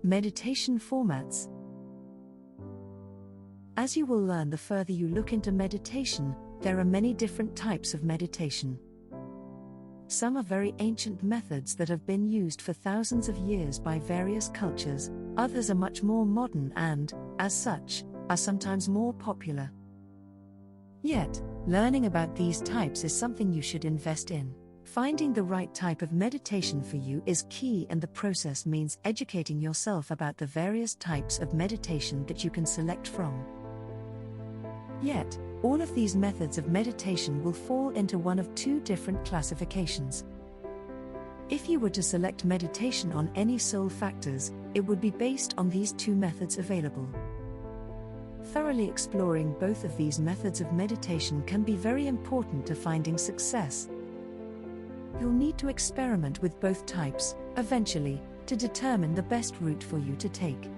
Meditation formats. As you will learn the further you look into meditation, there are many different types of meditation. Some are very ancient methods that have been used for thousands of years by various cultures, others are much more modern and, as such, are sometimes more popular. Yet, learning about these types is something you should invest in. Finding the right type of meditation for you is key, and the process means educating yourself about the various types of meditation that you can select from. Yet, all of these methods of meditation will fall into one of two different classifications. If you were to select meditation on any soul factors, it would be based on these two methods available. Thoroughly exploring both of these methods of meditation can be very important to finding success. You'll need to experiment with both types, eventually, to determine the best route for you to take.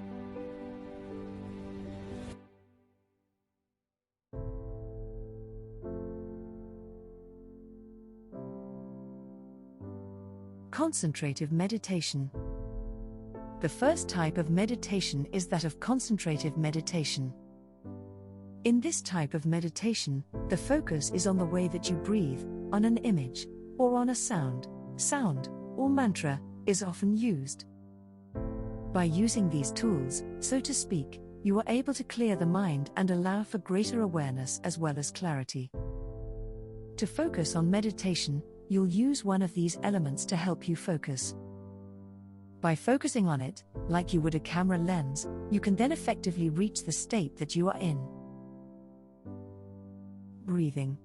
Concentrative meditation. The first type of meditation is that of concentrative meditation. In this type of meditation, the focus is on the way that you breathe, on an image, or on a sound, or mantra, is often used. By using these tools, so to speak, you are able to clear the mind and allow for greater awareness as well as clarity. To focus on meditation, you'll use one of these elements to help you focus. By focusing on it, like you would a camera lens, you can then effectively reach the state that you are in. Breathing.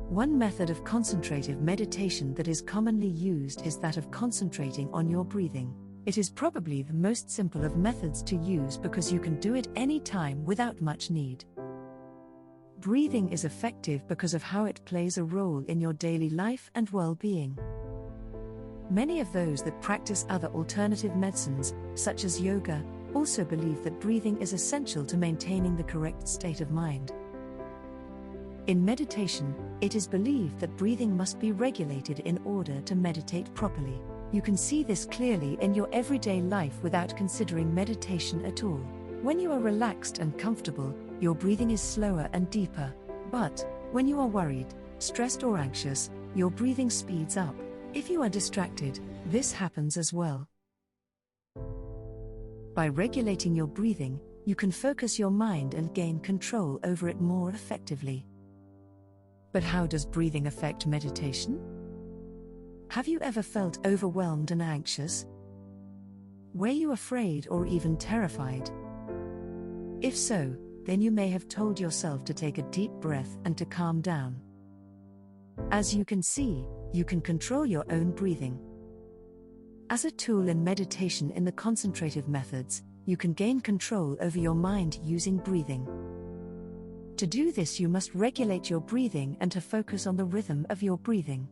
One method of concentrative meditation that is commonly used is that of concentrating on your breathing. It is probably the most simple of methods to use because you can do it any time without much need. Breathing is effective because of how it plays a role in your daily life and well-being. Many of those that practice other alternative medicines, such as yoga, also believe that breathing is essential to maintaining the correct state of mind. In meditation, it is believed that breathing must be regulated in order to meditate properly. You can see this clearly in your everyday life without considering meditation at all. When you are relaxed and comfortable, your breathing is slower and deeper, but when you are worried, stressed or anxious, your breathing speeds up. If you are distracted, this happens as well. By regulating your breathing, you can focus your mind and gain control over it more effectively. But how does breathing affect meditation? Have you ever felt overwhelmed and anxious? Were you afraid or even terrified? If so, then you may have told yourself to take a deep breath and to calm down. As you can see, you can control your own breathing. As a tool in meditation in the concentrative methods, you can gain control over your mind using breathing. To do this, you must regulate your breathing and to focus on the rhythm of your breathing.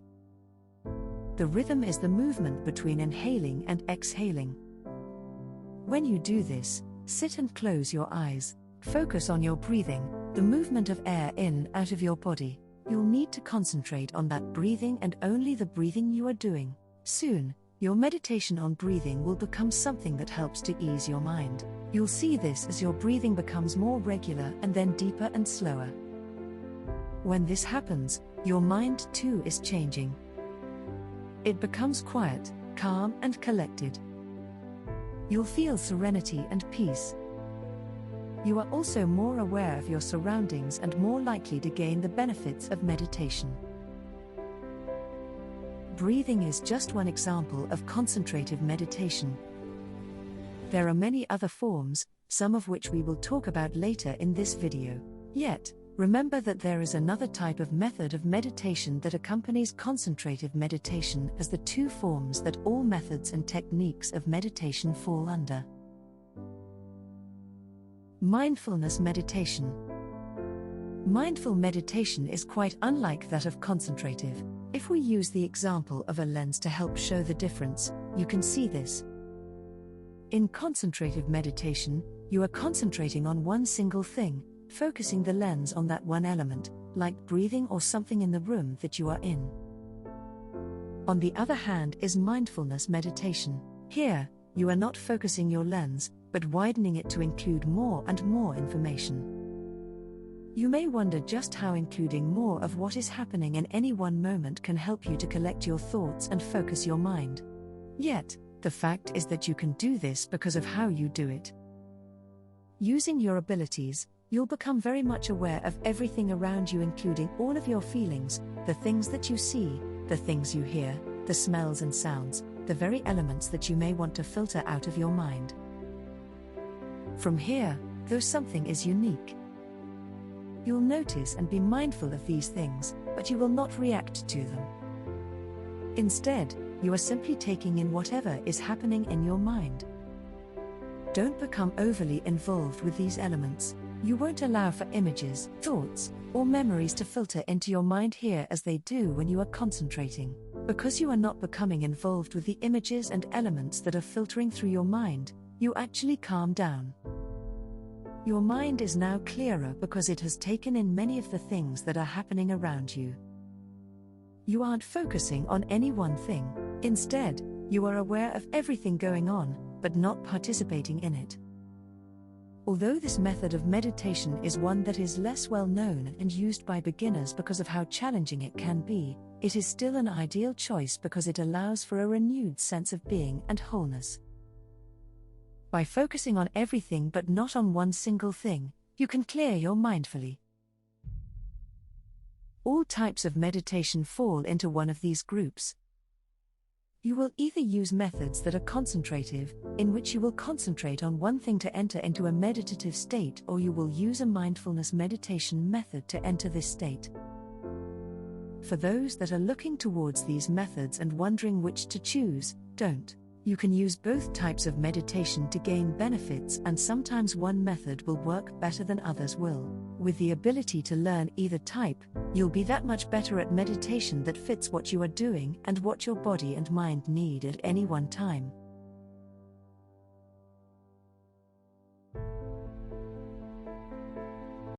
The rhythm is the movement between inhaling and exhaling. When you do this, sit and close your eyes. Focus on your breathing, the movement of air in and out of your body. You'll need to concentrate on that breathing and only the breathing you are doing. Soon, your meditation on breathing will become something that helps to ease your mind. You'll see this as your breathing becomes more regular and then deeper and slower. When this happens, your mind too is changing. It becomes quiet, calm and collected. You'll feel serenity and peace. You are also more aware of your surroundings and more likely to gain the benefits of meditation. Breathing is just one example of concentrative meditation. There are many other forms, some of which we will talk about later in this video. Yet, remember that there is another type of method of meditation that accompanies concentrative meditation as the two forms that all methods and techniques of meditation fall under. Mindfulness meditation. Mindful meditation is quite unlike that of concentrative. If we use the example of a lens to help show the difference, you can see this. In concentrative meditation, you are concentrating on one single thing, focusing the lens on that one element, like breathing or something in the room that you are in. On the other hand is mindfulness meditation. Here, you are not focusing your lens, but widening it to include more and more information. You may wonder just how including more of what is happening in any one moment can help you to collect your thoughts and focus your mind. Yet, the fact is that you can do this because of how you do it. Using your abilities, you'll become very much aware of everything around you, including all of your feelings, the things that you see, the things you hear, the smells and sounds, the very elements that you may want to filter out of your mind. From here, though something is unique. You'll notice and be mindful of these things, but you will not react to them. Instead, you are simply taking in whatever is happening in your mind. Don't become overly involved with these elements. You won't allow for images, thoughts, or memories to filter into your mind here as they do when you are concentrating. Because you are not becoming involved with the images and elements that are filtering through your mind, you actually calm down. Your mind is now clearer because it has taken in many of the things that are happening around you. You aren't focusing on any one thing. Instead, you are aware of everything going on, but not participating in it. Although this method of meditation is one that is less well known and used by beginners because of how challenging it can be, it is still an ideal choice because it allows for a renewed sense of being and wholeness. By focusing on everything but not on one single thing, you can clear your mind fully. All types of meditation fall into one of these groups. You will either use methods that are concentrative, in which you will concentrate on one thing to enter into a meditative state, or you will use a mindfulness meditation method to enter this state. For those that are looking towards these methods and wondering which to choose, don't. You can use both types of meditation to gain benefits, and sometimes one method will work better than others will. With the ability to learn either type, you'll be that much better at meditation that fits what you are doing and what your body and mind need at any one time.